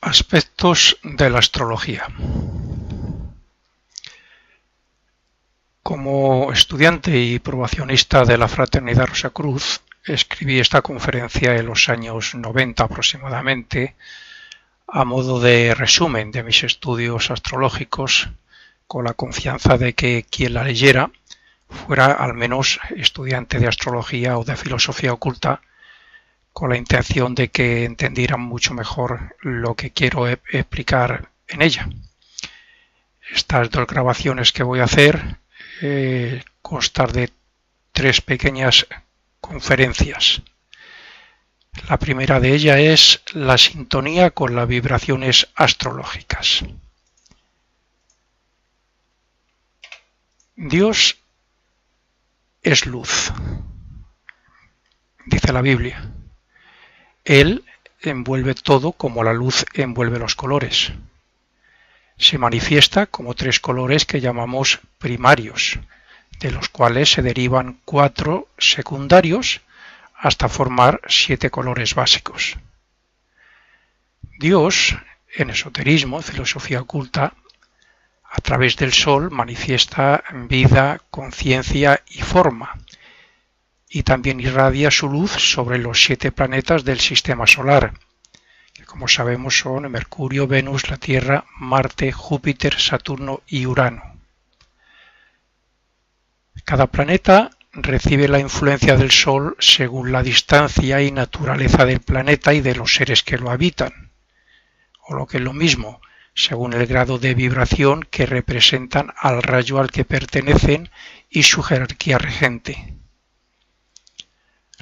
Aspectos de la astrología. Como estudiante y probacionista de la Fraternidad Rosacruz, escribí esta conferencia en los años 90 aproximadamente, a modo de resumen de mis estudios astrológicos, con la confianza de que quien la leyera fuera al menos estudiante de astrología o de filosofía oculta, con la intención de que entendieran mucho mejor lo que quiero explicar en ella. Estas dos grabaciones que voy a hacer constan de 3 pequeñas conferencias. La primera de ellas es la sintonía con las vibraciones astrológicas. Dios es luz, dice la Biblia. Él envuelve todo como la luz envuelve los colores. Se manifiesta como 3 colores que llamamos primarios, de los cuales se derivan 4 secundarios hasta formar 7 colores básicos. Dios, en esoterismo, filosofía oculta, a través del Sol manifiesta vida, conciencia y forma, y también irradia su luz sobre los 7 planetas del sistema solar, que como sabemos son Mercurio, Venus, la Tierra, Marte, Júpiter, Saturno y Urano. Cada planeta recibe la influencia del Sol según la distancia y naturaleza del planeta y de los seres que lo habitan, o lo que es lo mismo, según el grado de vibración que representan al rayo al que pertenecen y su jerarquía regente.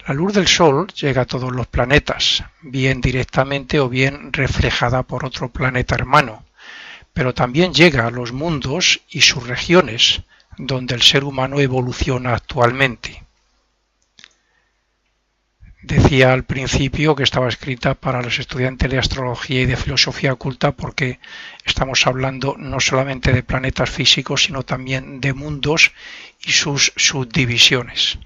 La luz del Sol llega a todos los planetas, bien directamente o bien reflejada por otro planeta hermano, pero también llega a los mundos y sus regiones, donde el ser humano evoluciona actualmente. Decía al principio que estaba escrita para los estudiantes de astrología y de filosofía oculta porque estamos hablando no solamente de planetas físicos, sino también de mundos y sus subdivisiones.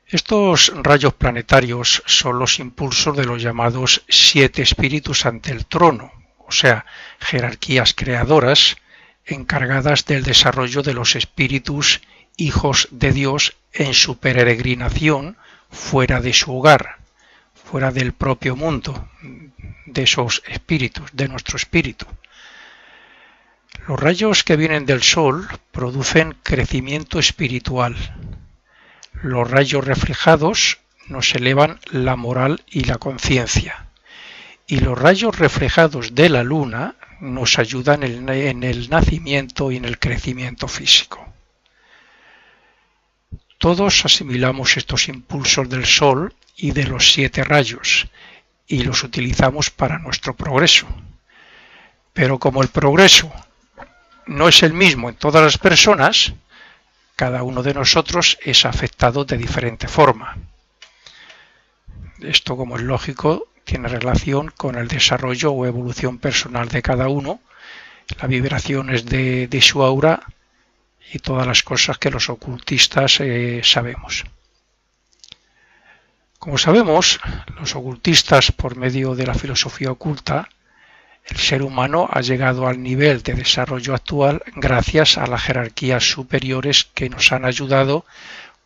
Estos rayos planetarios son los impulsos de los llamados 7 espíritus ante el trono, o sea, jerarquías creadoras encargadas del desarrollo de los espíritus hijos de Dios en su peregrinación fuera de su hogar, fuera del propio mundo, de esos espíritus, de nuestro espíritu. Los rayos que vienen del Sol producen crecimiento espiritual. Los rayos reflejados nos elevan la moral y la conciencia, y los rayos reflejados de la Luna nos ayudan en el nacimiento y en el crecimiento físico. Todos asimilamos estos impulsos del Sol y de los 7 rayos, y los utilizamos para nuestro progreso. Pero como el progreso no es el mismo en todas las personas, cada uno de nosotros es afectado de diferente forma. Esto, como es lógico, tiene relación con el desarrollo o evolución personal de cada uno, las vibraciones de su aura y todas las cosas que los ocultistas sabemos. Como sabemos, los ocultistas, por medio de la filosofía oculta, el ser humano ha llegado al nivel de desarrollo actual gracias a las jerarquías superiores que nos han ayudado,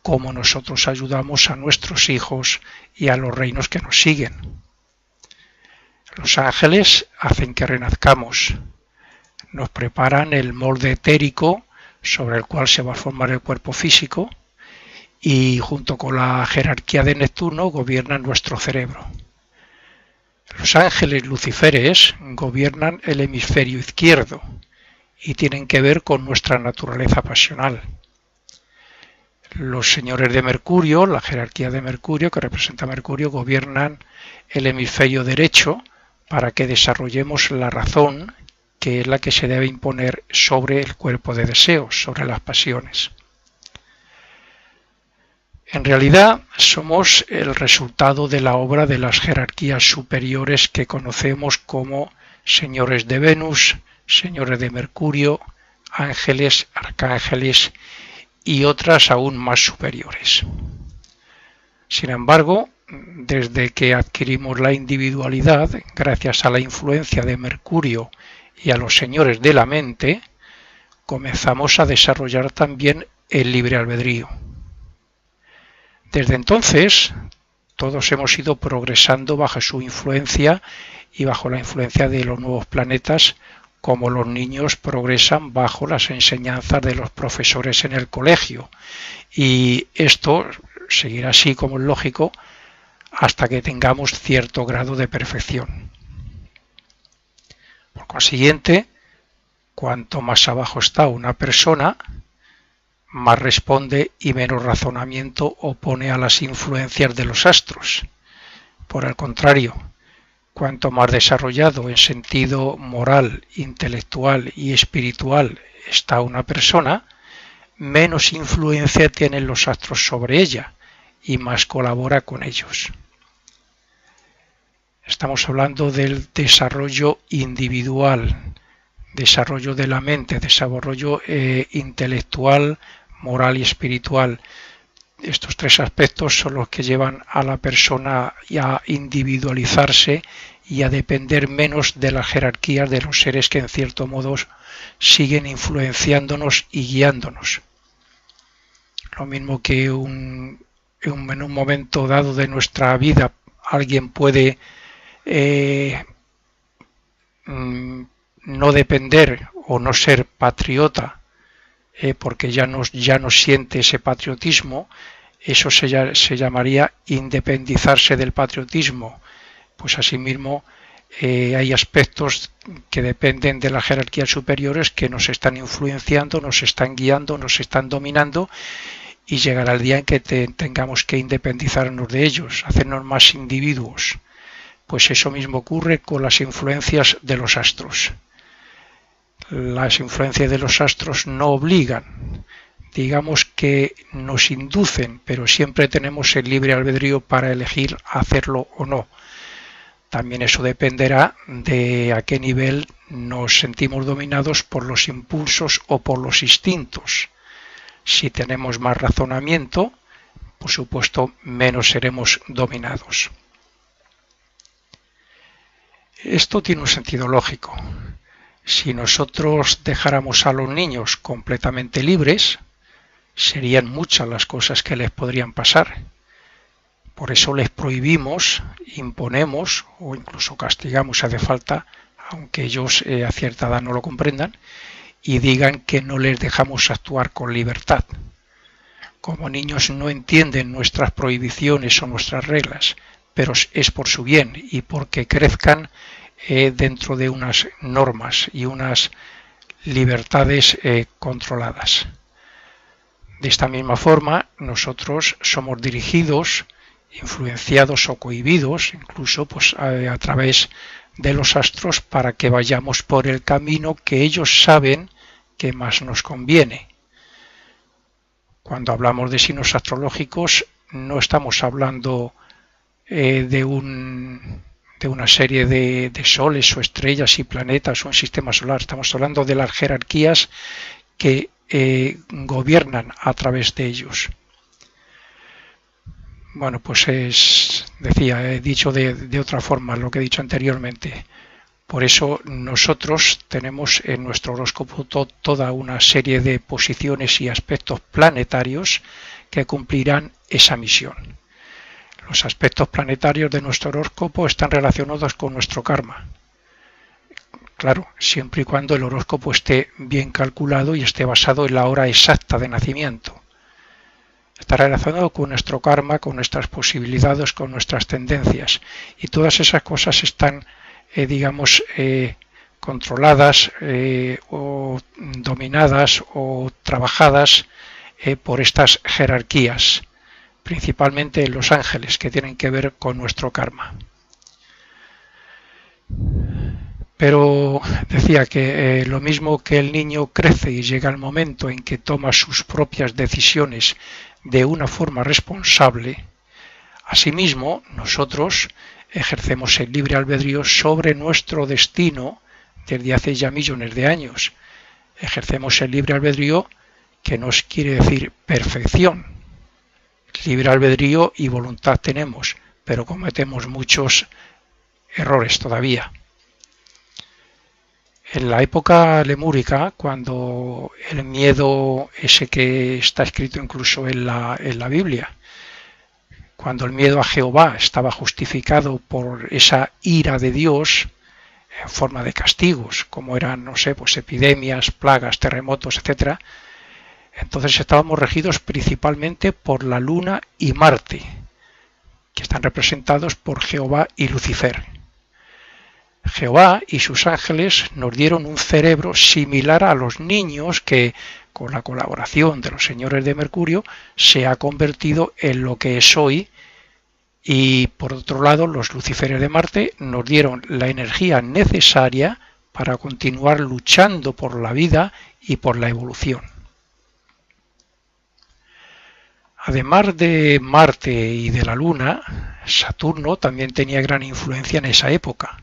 como nosotros ayudamos a nuestros hijos y a los reinos que nos siguen. Los ángeles hacen que renazcamos, nos preparan el molde etérico sobre el cual se va a formar el cuerpo físico y junto con la jerarquía de Neptuno gobiernan nuestro cerebro. Los ángeles lucíferes gobiernan el hemisferio izquierdo y tienen que ver con nuestra naturaleza pasional. Los señores de Mercurio, la jerarquía de Mercurio, que representa a Mercurio, gobiernan el hemisferio derecho para que desarrollemos la razón, que es la que se debe imponer sobre el cuerpo de deseos, sobre las pasiones. En realidad somos el resultado de la obra de las jerarquías superiores que conocemos como señores de Venus, señores de Mercurio, ángeles, arcángeles y otras aún más superiores. Sin embargo, desde que adquirimos la individualidad, gracias a la influencia de Mercurio y a los señores de la mente, comenzamos a desarrollar también el libre albedrío. Desde entonces, todos hemos ido progresando bajo su influencia y bajo la influencia de los nuevos planetas, como los niños progresan bajo las enseñanzas de los profesores en el colegio. Y esto seguirá así, como es lógico, hasta que tengamos cierto grado de perfección. Por consiguiente, cuanto más abajo está una persona, más responde y menos razonamiento opone a las influencias de los astros. Por el contrario, cuanto más desarrollado en sentido moral, intelectual y espiritual está una persona, menos influencia tienen los astros sobre ella y más colabora con ellos. Estamos hablando del desarrollo individual, desarrollo de la mente, desarrollo intelectual, moral y espiritual. Estos tres aspectos son los que llevan a la persona a individualizarse y a depender menos de las jerarquías de los seres que en cierto modo siguen influenciándonos y guiándonos. Lo mismo que en un momento dado de nuestra vida alguien puede no depender o no ser patriota porque ya no siente ese patriotismo, eso se llamaría independizarse del patriotismo. Pues asimismo hay aspectos que dependen de las jerarquías superiores que nos están influenciando, nos están guiando, nos están dominando, y llegará el día en que tengamos que independizarnos de ellos, hacernos más individuos. Pues eso mismo ocurre con las influencias de los astros. Las influencias de los astros no obligan, digamos que nos inducen, pero siempre tenemos el libre albedrío para elegir hacerlo o no. También eso dependerá de a qué nivel nos sentimos dominados por los impulsos o por los instintos. Si tenemos más razonamiento, por supuesto, menos seremos dominados. Esto tiene un sentido lógico. Si nosotros dejáramos a los niños completamente libres, serían muchas las cosas que les podrían pasar. Por eso les prohibimos, imponemos o incluso castigamos si hace falta, aunque ellos a cierta edad no lo comprendan, y digan que no les dejamos actuar con libertad. Como niños no entienden nuestras prohibiciones o nuestras reglas, pero es por su bien y porque crezcan dentro de unas normas y unas libertades controladas. De esta misma forma, nosotros somos dirigidos, influenciados o cohibidos, incluso a través de los astros, para que vayamos por el camino que ellos saben que más nos conviene. Cuando hablamos de signos astrológicos, no estamos hablando de una serie de soles o estrellas y planetas o un sistema solar. Estamos hablando de las jerarquías que gobiernan a través de ellos. Bueno, pues he dicho de otra forma lo que he dicho anteriormente. Por eso nosotros tenemos en nuestro horóscopo toda una serie de posiciones y aspectos planetarios que cumplirán esa misión. Los aspectos planetarios de nuestro horóscopo están relacionados con nuestro karma. Claro, siempre y cuando el horóscopo esté bien calculado y esté basado en la hora exacta de nacimiento. Está relacionado con nuestro karma, con nuestras posibilidades, con nuestras tendencias. Y todas esas cosas están, controladas o dominadas o trabajadas por estas jerarquías, principalmente los ángeles, que tienen que ver con nuestro karma. Pero decía que lo mismo que el niño crece y llega el momento en que toma sus propias decisiones de una forma responsable, asimismo nosotros ejercemos el libre albedrío sobre nuestro destino desde hace ya millones de años. Ejercemos el libre albedrío, que no quiere decir perfección. Libre albedrío y voluntad tenemos, pero cometemos muchos errores todavía. En la época lemúrica, cuando el miedo, ese que está escrito incluso en la Biblia, cuando el miedo a Jehová estaba justificado por esa ira de Dios en forma de castigos, como eran, no sé, pues epidemias, plagas, terremotos, etc., entonces estábamos regidos principalmente por la Luna y Marte, que están representados por Jehová y Lucifer. Jehová y sus ángeles nos dieron un cerebro similar a los niños que, con la colaboración de los señores de Mercurio, se ha convertido en lo que es hoy. Y por otro lado, los Lucíferes de Marte nos dieron la energía necesaria para continuar luchando por la vida y por la evolución. Además de Marte y de la Luna, Saturno también tenía gran influencia en esa época.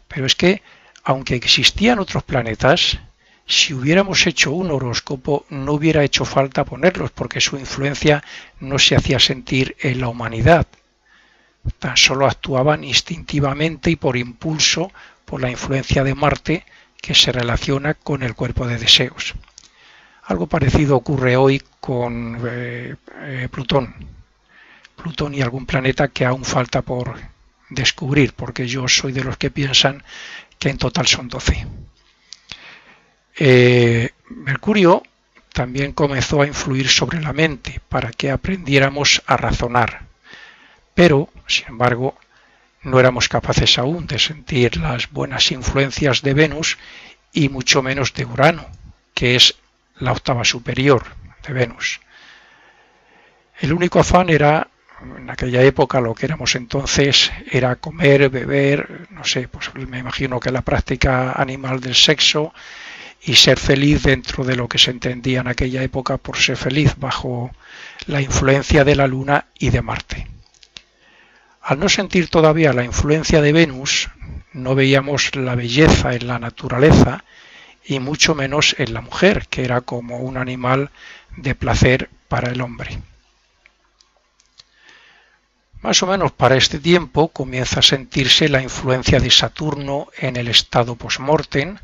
Pero es que, aunque existían otros planetas, si hubiéramos hecho un horóscopo no hubiera hecho falta ponerlos, porque su influencia no se hacía sentir en la humanidad. Tan solo actuaban instintivamente y por impulso por la influencia de Marte, que se relaciona con el cuerpo de deseos. Algo parecido ocurre hoy con Plutón. Plutón y algún planeta que aún falta por descubrir, porque yo soy de los que piensan que en total son 12. Mercurio también comenzó a influir sobre la mente para que aprendiéramos a razonar, pero, sin embargo, no éramos capaces aún de sentir las buenas influencias de Venus y mucho menos de Urano, que es la octava superior de Venus. El único afán era, en aquella época, lo que éramos entonces, era comer, beber, no sé, pues me imagino que la práctica animal del sexo y ser feliz dentro de lo que se entendía en aquella época por ser feliz bajo la influencia de la Luna y de Marte. Al no sentir todavía la influencia de Venus, no veíamos la belleza en la naturaleza y mucho menos en la mujer, que era como un animal de placer para el hombre. Más o menos para este tiempo comienza a sentirse la influencia de Saturno en el estado post-mortem,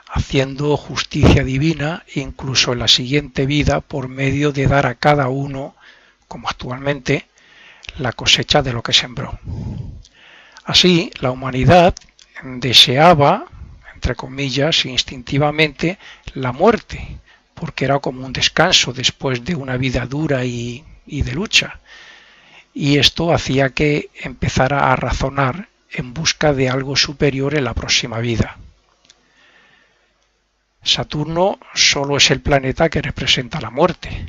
haciendo justicia divina incluso en la siguiente vida por medio de dar a cada uno, como actualmente, la cosecha de lo que sembró. Así, la humanidad deseaba, entre comillas, instintivamente, la muerte, porque era como un descanso después de una vida dura y de lucha. Y esto hacía que empezara a razonar en busca de algo superior en la próxima vida. Saturno solo es el planeta que representa la muerte.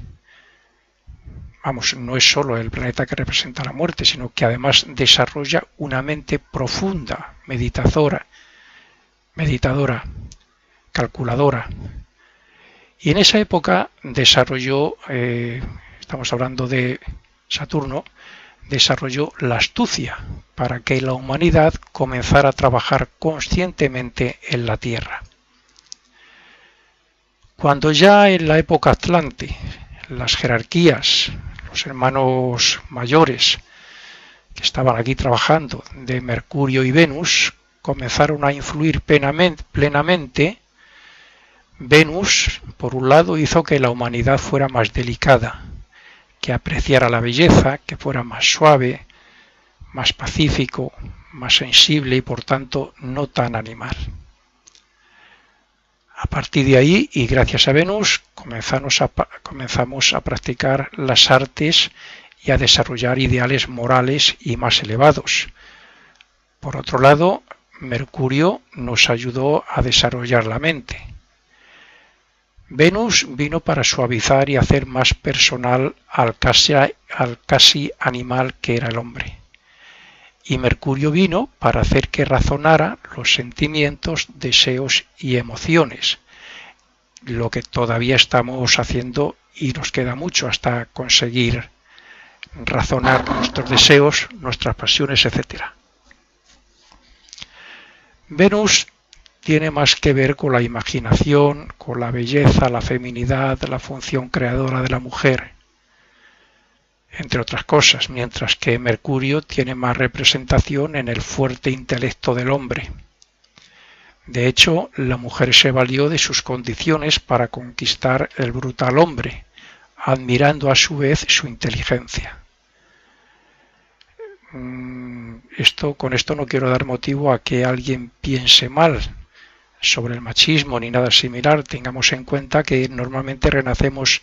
Vamos, no es solo el planeta que representa la muerte, sino que además desarrolla una mente profunda, meditadora, calculadora. Y en esa época desarrolló, estamos hablando de Saturno, desarrolló la astucia para que la humanidad comenzara a trabajar conscientemente en la Tierra. Cuando ya en la época Atlante las jerarquías, los hermanos mayores que estaban aquí trabajando de Mercurio y Venus, comenzaron a influir plenamente, Venus, por un lado, hizo que la humanidad fuera más delicada, que apreciara la belleza, que fuera más suave, más pacífico, más sensible y por tanto no tan animal. A partir de ahí, y gracias a Venus, comenzamos a practicar las artes y a desarrollar ideales morales y más elevados. Por otro lado, Mercurio nos ayudó a desarrollar la mente. Venus vino para suavizar y hacer más personal al casi animal que era el hombre. Y Mercurio vino para hacer que razonara los sentimientos, deseos y emociones, lo que todavía estamos haciendo y nos queda mucho hasta conseguir razonar nuestros deseos, nuestras pasiones, etc. Venus tiene más que ver con la imaginación, con la belleza, la feminidad, la función creadora de la mujer. entre otras cosas, mientras que Mercurio tiene más representación en el fuerte intelecto del hombre. De hecho, la mujer se valió de sus condiciones para conquistar el brutal hombre, admirando a su vez su inteligencia. Con esto no quiero dar motivo a que alguien piense mal sobre el machismo ni nada similar. Tengamos en cuenta que normalmente renacemos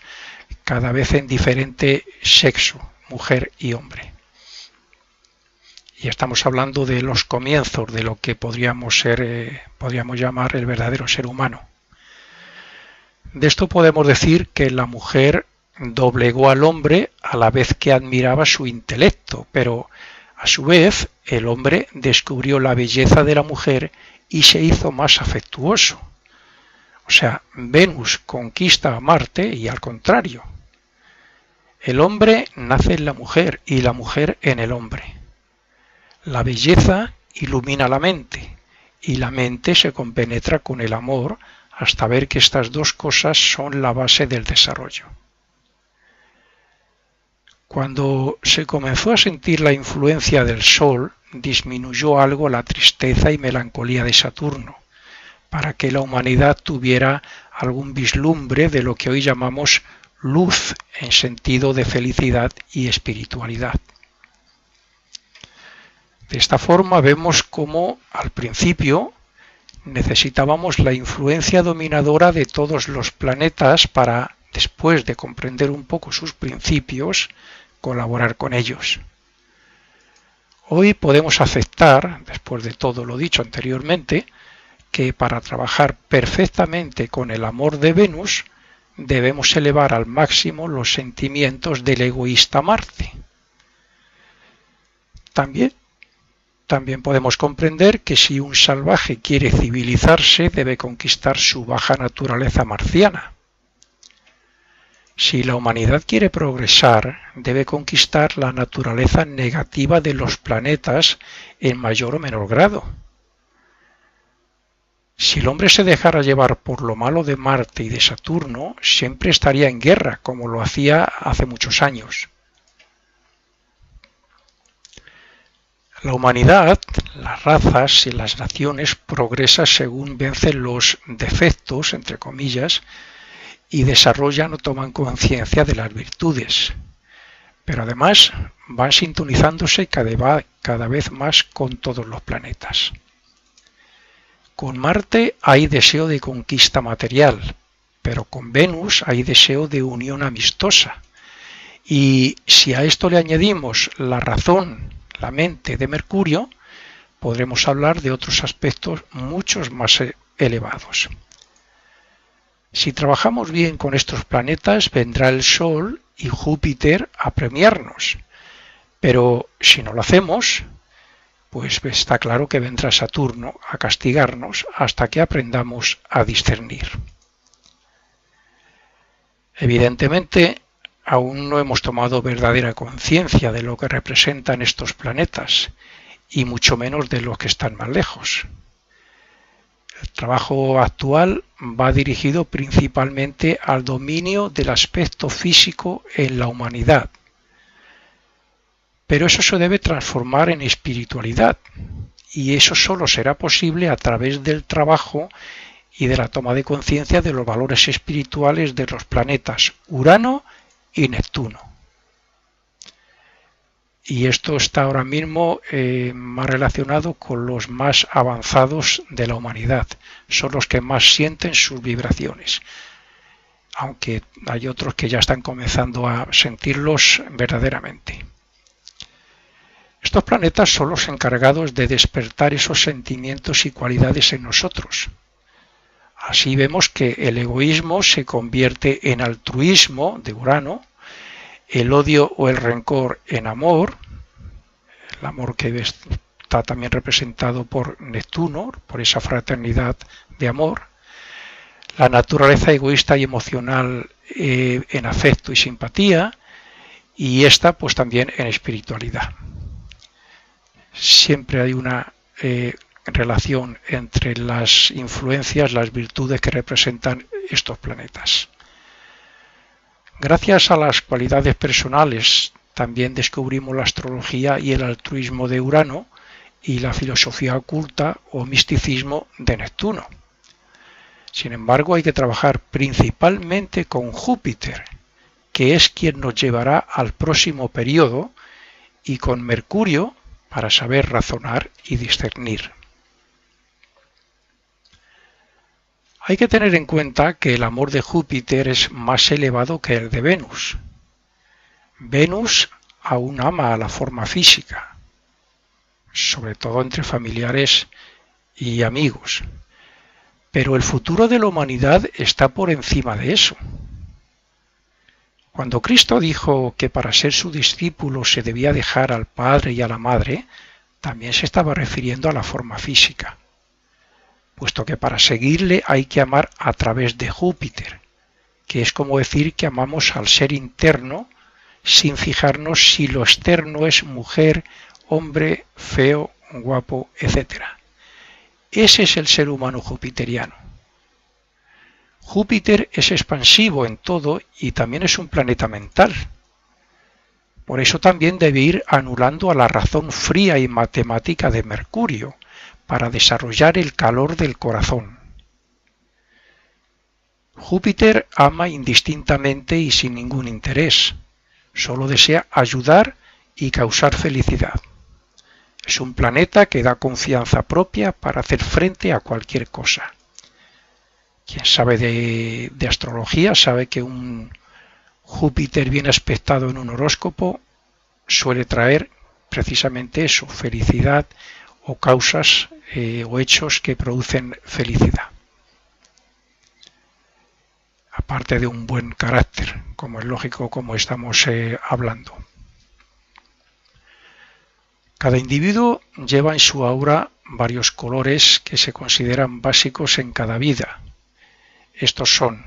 cada vez en diferente sexo, mujer y hombre. Y estamos hablando de los comienzos de lo que podríamos llamar el verdadero ser humano. De esto podemos decir que la mujer doblegó al hombre a la vez que admiraba su intelecto, pero a su vez el hombre descubrió la belleza de la mujer y se hizo más afectuoso. O sea, Venus conquista a Marte y al contrario. El hombre nace en la mujer y la mujer en el hombre. La belleza ilumina la mente y la mente se compenetra con el amor hasta ver que estas dos cosas son la base del desarrollo. Cuando se comenzó a sentir la influencia del Sol, disminuyó algo la tristeza y melancolía de Saturno, para que la humanidad tuviera algún vislumbre de lo que hoy llamamos luz en sentido de felicidad y espiritualidad. De esta forma vemos cómo al principio necesitábamos la influencia dominadora de todos los planetas para, después de comprender un poco sus principios, colaborar con ellos. Hoy podemos aceptar, después de todo lo dicho anteriormente, que para trabajar perfectamente con el amor de Venus debemos elevar al máximo los sentimientos del egoísta Marte. También podemos comprender que si un salvaje quiere civilizarse, debe conquistar su baja naturaleza marciana. Si la humanidad quiere progresar, debe conquistar la naturaleza negativa de los planetas en mayor o menor grado. Si el hombre se dejara llevar por lo malo de Marte y de Saturno, siempre estaría en guerra, como lo hacía hace muchos años. La humanidad, las razas y las naciones progresan según vencen los defectos, entre comillas, y desarrollan o toman conciencia de las virtudes. Pero además van sintonizándose cada vez más con todos los planetas. Con Marte hay deseo de conquista material, pero con Venus hay deseo de unión amistosa. Y si a esto le añadimos la razón, la mente de Mercurio, podremos hablar de otros aspectos muchos más elevados. Si trabajamos bien con estos planetas, vendrá el Sol y Júpiter a premiarnos. Pero si no lo hacemos, pues está claro que vendrá Saturno a castigarnos hasta que aprendamos a discernir. Evidentemente, aún no hemos tomado verdadera conciencia de lo que representan estos planetas, y mucho menos de los que están más lejos. El trabajo actual va dirigido principalmente al dominio del aspecto físico en la humanidad. Pero eso se debe transformar en espiritualidad, y eso solo será posible a través del trabajo y de la toma de conciencia de los valores espirituales de los planetas Urano y Neptuno. Y esto está ahora mismo más relacionado con los más avanzados de la humanidad. Son los que más sienten sus vibraciones, aunque hay otros que ya están comenzando a sentirlos verdaderamente. Estos planetas son los encargados de despertar esos sentimientos y cualidades en nosotros. Así vemos que el egoísmo se convierte en altruismo de Urano, el odio o el rencor en amor, el amor que está también representado por Neptuno, por esa fraternidad de amor, la naturaleza egoísta y emocional en afecto y simpatía, y esta pues también en espiritualidad. Siempre hay una relación entre las influencias, las virtudes que representan estos planetas. Gracias a las cualidades personales también descubrimos la astrología y el altruismo de Urano y la filosofía oculta o misticismo de Neptuno. Sin embargo, hay que trabajar principalmente con Júpiter, que es quien nos llevará al próximo periodo, y con Mercurio para saber razonar y discernir. Hay que tener en cuenta que el amor de Júpiter es más elevado que el de Venus. Venus aún ama a la forma física, sobre todo entre familiares y amigos, pero el futuro de la humanidad está por encima de eso. Cuando Cristo dijo que para ser su discípulo se debía dejar al padre y a la madre, también se estaba refiriendo a la forma física, puesto que para seguirle hay que amar a través de Júpiter, que es como decir que amamos al ser interno sin fijarnos si lo externo es mujer, hombre, feo, guapo, etc. Ese es el ser humano jupiteriano. Júpiter es expansivo en todo y también es un planeta mental. Por eso también debe ir anulando a la razón fría y matemática de Mercurio, para desarrollar el calor del corazón. Júpiter ama indistintamente y sin ningún interés. Solo desea ayudar y causar felicidad. Es un planeta que da confianza propia para hacer frente a cualquier cosa. Quien sabe de astrología sabe que un Júpiter bien aspectado en un horóscopo suele traer precisamente eso, felicidad o causas o hechos que producen felicidad. Aparte de un buen carácter, como es lógico, como estamos hablando. Cada individuo lleva en su aura varios colores que se consideran básicos en cada vida. Estos son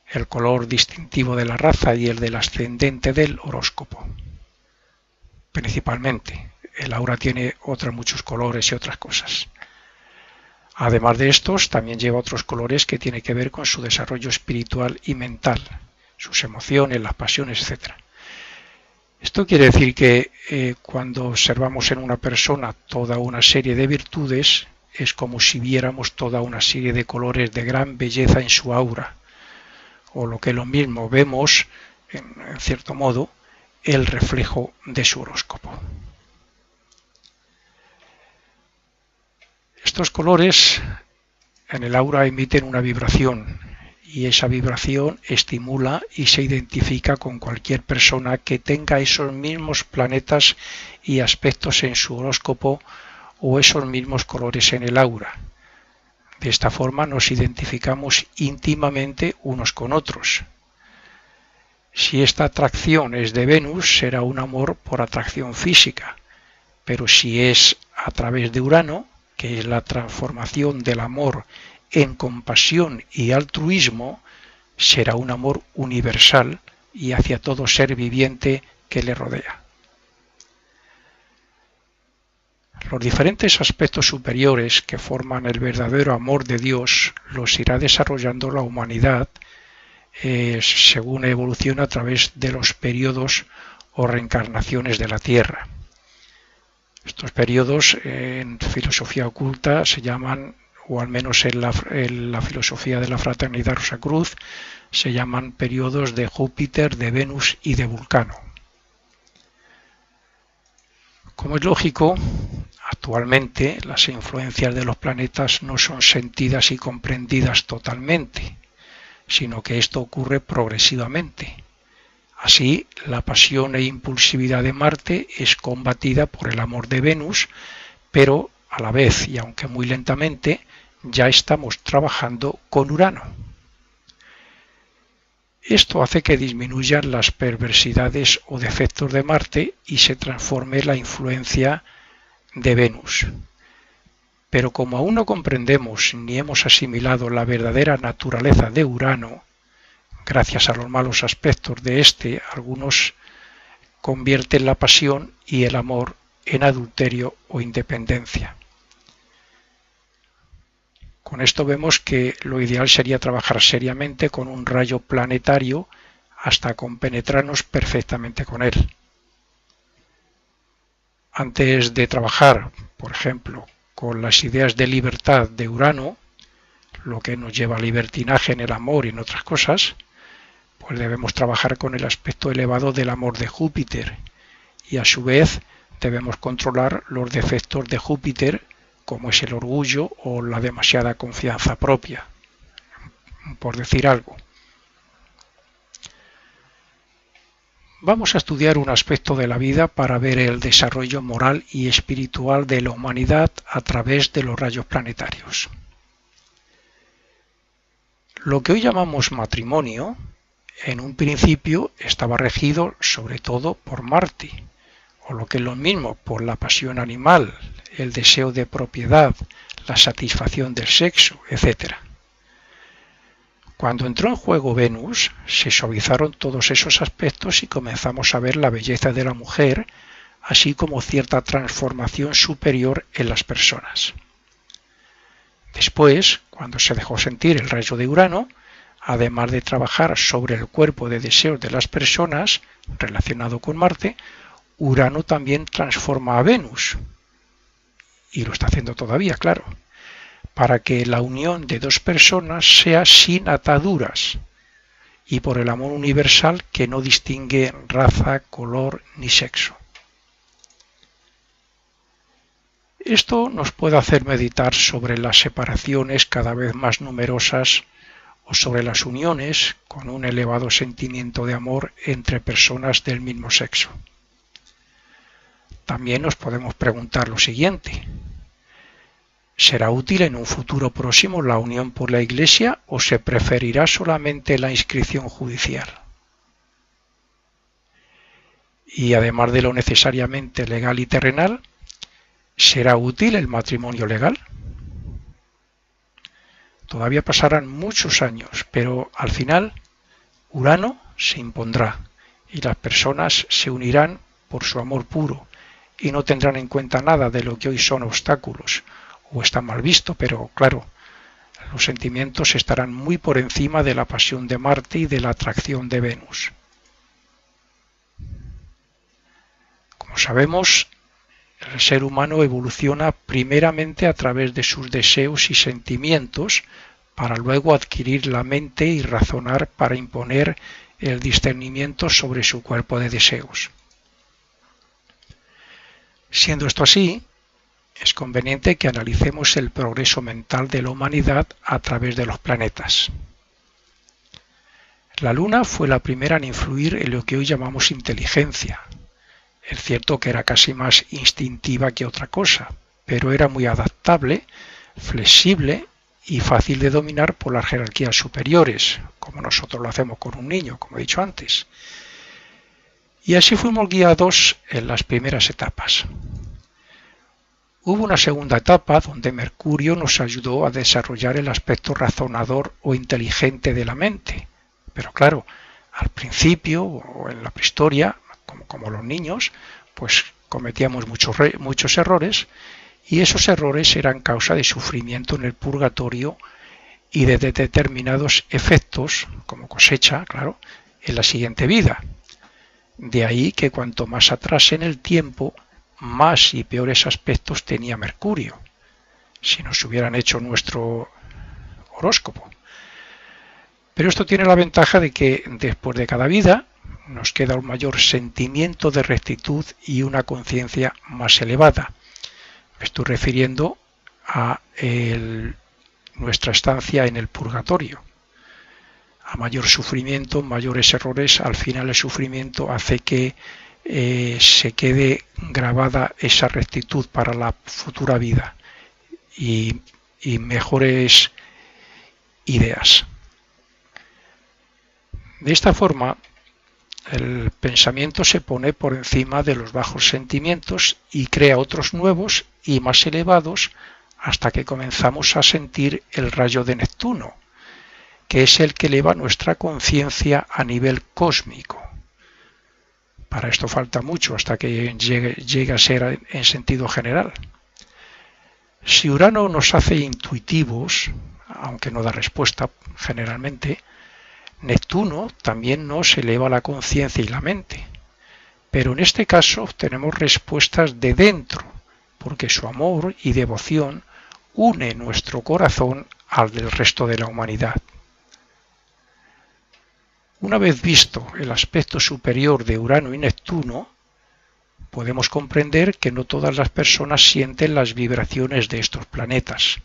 el color distintivo de la raza y el del ascendente del horóscopo. Principalmente, el aura tiene muchos colores y otras cosas. Además de estos, también lleva otros colores que tienen que ver con su desarrollo espiritual y mental, sus emociones, las pasiones, etc. Esto quiere decir que cuando observamos en una persona toda una serie de virtudes, es como si viéramos toda una serie de colores de gran belleza en su aura. O lo que es lo mismo, vemos, en cierto modo, el reflejo de su horóscopo. Estos colores en el aura emiten una vibración y esa vibración estimula y se identifica con cualquier persona que tenga esos mismos planetas y aspectos en su horóscopo o esos mismos colores en el aura. De esta forma nos identificamos íntimamente unos con otros. Si esta atracción es de Venus, será un amor por atracción física, pero si es a través de Urano, que es la transformación del amor en compasión y altruismo, será un amor universal y hacia todo ser viviente que le rodea. Los diferentes aspectos superiores que forman el verdadero amor de Dios los irá desarrollando la humanidad según evoluciona a través de los periodos o reencarnaciones de la Tierra. Estos periodos en filosofía oculta se llaman, o al menos en la filosofía de la Fraternidad Rosacruz, se llaman periodos de Júpiter, de Venus y de Vulcano. Como es lógico, actualmente las influencias de los planetas no son sentidas y comprendidas totalmente, sino que esto ocurre progresivamente. Así, la pasión e impulsividad de Marte es combatida por el amor de Venus, pero a la vez, y aunque muy lentamente, ya estamos trabajando con Urano. Esto hace que disminuyan las perversidades o defectos de Marte y se transforme la influencia de Venus. Pero como aún no comprendemos ni hemos asimilado la verdadera naturaleza de Urano, gracias a los malos aspectos de este, algunos convierten la pasión y el amor en adulterio o independencia. Con esto vemos que lo ideal sería trabajar seriamente con un rayo planetario hasta compenetrarnos perfectamente con él. Antes de trabajar, por ejemplo, con las ideas de libertad de Urano, lo que nos lleva a libertinaje en el amor y en otras cosas, pues debemos trabajar con el aspecto elevado del amor de Júpiter y a su vez debemos controlar los defectos de Júpiter, como es el orgullo o la demasiada confianza propia, por decir algo. Vamos a estudiar un aspecto de la vida para ver el desarrollo moral y espiritual de la humanidad a través de los rayos planetarios. Lo que hoy llamamos matrimonio, en un principio estaba regido sobre todo por Marte, o lo que es lo mismo, por la pasión animal, el deseo de propiedad, la satisfacción del sexo, etc. Cuando entró en juego Venus, se suavizaron todos esos aspectos y comenzamos a ver la belleza de la mujer, así como cierta transformación superior en las personas. Después, cuando se dejó sentir el rayo de Urano, además de trabajar sobre el cuerpo de deseos de las personas, relacionado con Marte, Urano también transforma a Venus, y lo está haciendo todavía, claro, para que la unión de dos personas sea sin ataduras y por el amor universal que no distingue raza, color ni sexo. Esto nos puede hacer meditar sobre las separaciones cada vez más numerosas o sobre las uniones con un elevado sentimiento de amor entre personas del mismo sexo. También nos podemos preguntar lo siguiente: ¿será útil en un futuro próximo la unión por la Iglesia o se preferirá solamente la inscripción judicial? Y además de lo necesariamente legal y terrenal, ¿será útil el matrimonio legal? Todavía pasarán muchos años, pero al final Urano se impondrá y las personas se unirán por su amor puro y no tendrán en cuenta nada de lo que hoy son obstáculos o está mal visto, pero claro, los sentimientos estarán muy por encima de la pasión de Marte y de la atracción de Venus. Como sabemos, el ser humano evoluciona primeramente a través de sus deseos y sentimientos para luego adquirir la mente y razonar para imponer el discernimiento sobre su cuerpo de deseos. Siendo esto así, es conveniente que analicemos el progreso mental de la humanidad a través de los planetas. La Luna fue la primera en influir en lo que hoy llamamos inteligencia. Es cierto que era casi más instintiva que otra cosa, pero era muy adaptable, flexible y fácil de dominar por las jerarquías superiores, como nosotros lo hacemos con un niño, como he dicho antes. Y así fuimos guiados en las primeras etapas. Hubo una segunda etapa donde Mercurio nos ayudó a desarrollar el aspecto razonador o inteligente de la mente. Pero claro, al principio o en la prehistoria, como los niños, pues cometíamos muchos errores y esos errores eran causa de sufrimiento en el purgatorio y de determinados efectos, como cosecha, claro, en la siguiente vida. De ahí que cuanto más atrás en el tiempo, más y peores aspectos tenía Mercurio, si nos hubieran hecho nuestro horóscopo. Pero esto tiene la ventaja de que después de cada vida nos queda un mayor sentimiento de rectitud y una conciencia más elevada. Me estoy refiriendo a nuestra estancia en el purgatorio. A mayor sufrimiento, mayores errores, al final el sufrimiento hace que se quede grabada esa rectitud para la futura vida y mejores ideas. De esta forma, el pensamiento se pone por encima de los bajos sentimientos y crea otros nuevos y más elevados hasta que comenzamos a sentir el rayo de Neptuno, que es el que eleva nuestra conciencia a nivel cósmico. Para esto falta mucho hasta que llegue a ser en sentido general. Si Urano nos hace intuitivos, aunque no da respuesta generalmente, Neptuno también nos eleva la conciencia y la mente, pero en este caso obtenemos respuestas de dentro, porque su amor y devoción une nuestro corazón al del resto de la humanidad. Una vez visto el aspecto superior de Urano y Neptuno, podemos comprender que no todas las personas sienten las vibraciones de estos planetas.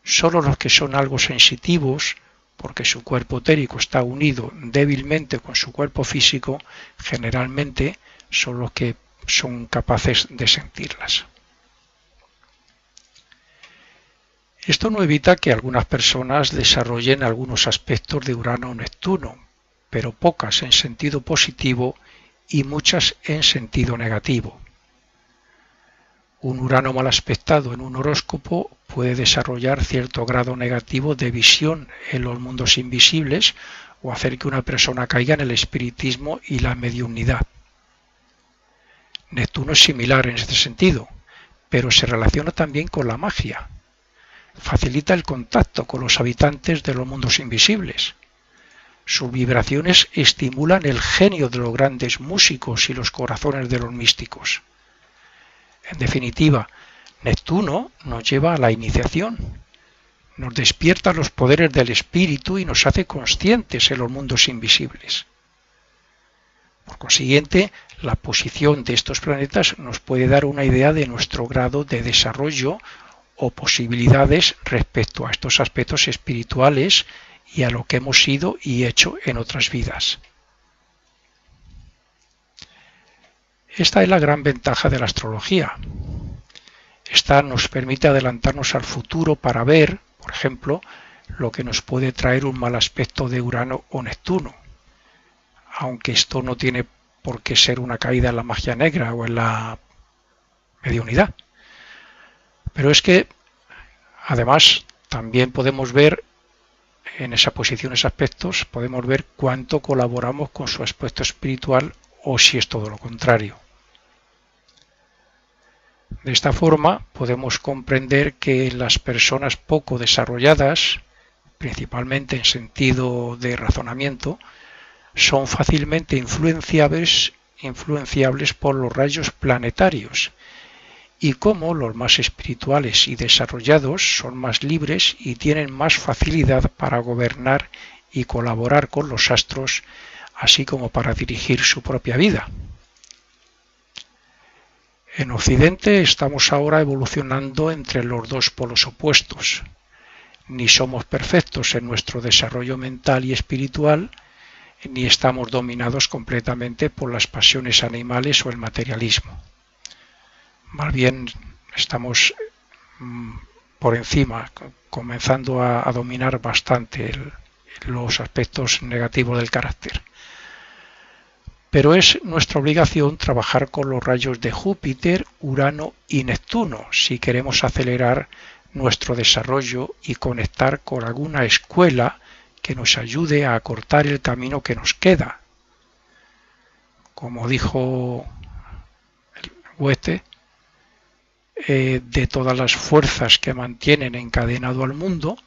Solo los que son algo sensitivos, porque su cuerpo etérico está unido débilmente con su cuerpo físico, generalmente son los que son capaces de sentirlas. Esto no evita que algunas personas desarrollen algunos aspectos de Urano o Neptuno, pero pocas en sentido positivo y muchas en sentido negativo. Un Urano mal aspectado en un horóscopo puede desarrollar cierto grado negativo de visión en los mundos invisibles o hacer que una persona caiga en el espiritismo y la mediunidad. Neptuno es similar en este sentido, pero se relaciona también con la magia. Facilita el contacto con los habitantes de los mundos invisibles. Sus vibraciones estimulan el genio de los grandes músicos y los corazones de los místicos. En definitiva, Neptuno nos lleva a la iniciación, nos despierta los poderes del espíritu y nos hace conscientes en los mundos invisibles. Por consiguiente, la posición de estos planetas nos puede dar una idea de nuestro grado de desarrollo o posibilidades respecto a estos aspectos espirituales y a lo que hemos sido y hecho en otras vidas. Esta es la gran ventaja de la astrología. Esta nos permite adelantarnos al futuro para ver, por ejemplo, lo que nos puede traer un mal aspecto de Urano o Neptuno, aunque esto no tiene por qué ser una caída en la magia negra o en la mediunidad. Pero es que, además, también podemos ver en esa posición, esos aspectos, podemos ver cuánto colaboramos con su aspecto espiritual o si es todo lo contrario. De esta forma podemos comprender que las personas poco desarrolladas, principalmente en sentido de razonamiento, son fácilmente influenciables por los rayos planetarios y cómo los más espirituales y desarrollados son más libres y tienen más facilidad para gobernar y colaborar con los astros, así como para dirigir su propia vida. En Occidente estamos ahora evolucionando entre los dos polos opuestos. Ni somos perfectos en nuestro desarrollo mental y espiritual, ni estamos dominados completamente por las pasiones animales o el materialismo. Más bien estamos por encima, comenzando a dominar bastante los aspectos negativos del carácter. Pero es nuestra obligación trabajar con los rayos de Júpiter, Urano y Neptuno si queremos acelerar nuestro desarrollo y conectar con alguna escuela que nos ayude a acortar el camino que nos queda. Como dijo Goethe, de todas las fuerzas que mantienen encadenado al mundo,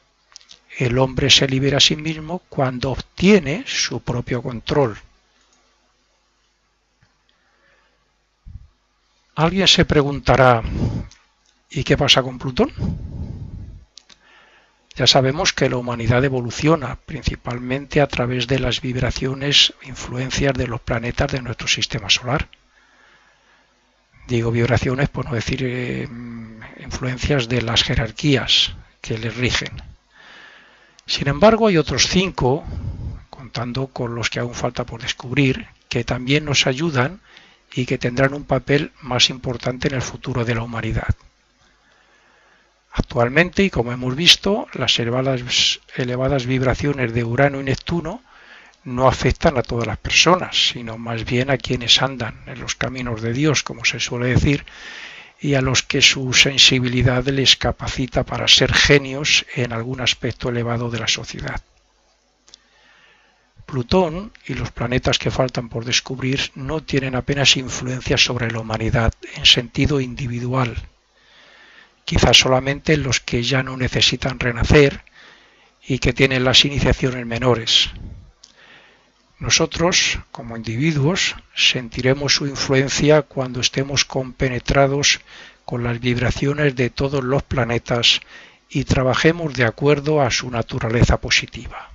el hombre se libera a sí mismo cuando obtiene su propio control. Alguien se preguntará, ¿y qué pasa con Plutón? Ya sabemos que la humanidad evoluciona principalmente a través de las vibraciones e influencias de los planetas de nuestro sistema solar. Digo vibraciones por no decir influencias de las jerarquías que les rigen. Sin embargo, hay otros 5, contando con los que aún falta por descubrir, que también nos ayudan y que tendrán un papel más importante en el futuro de la humanidad. Actualmente, y como hemos visto, las elevadas vibraciones de Urano y Neptuno no afectan a todas las personas, sino más bien a quienes andan en los caminos de Dios, como se suele decir, y a los que su sensibilidad les capacita para ser genios en algún aspecto elevado de la sociedad. Plutón y los planetas que faltan por descubrir no tienen apenas influencia sobre la humanidad en sentido individual, quizás solamente los que ya no necesitan renacer y que tienen las iniciaciones menores. Nosotros, como individuos, sentiremos su influencia cuando estemos compenetrados con las vibraciones de todos los planetas y trabajemos de acuerdo a su naturaleza positiva.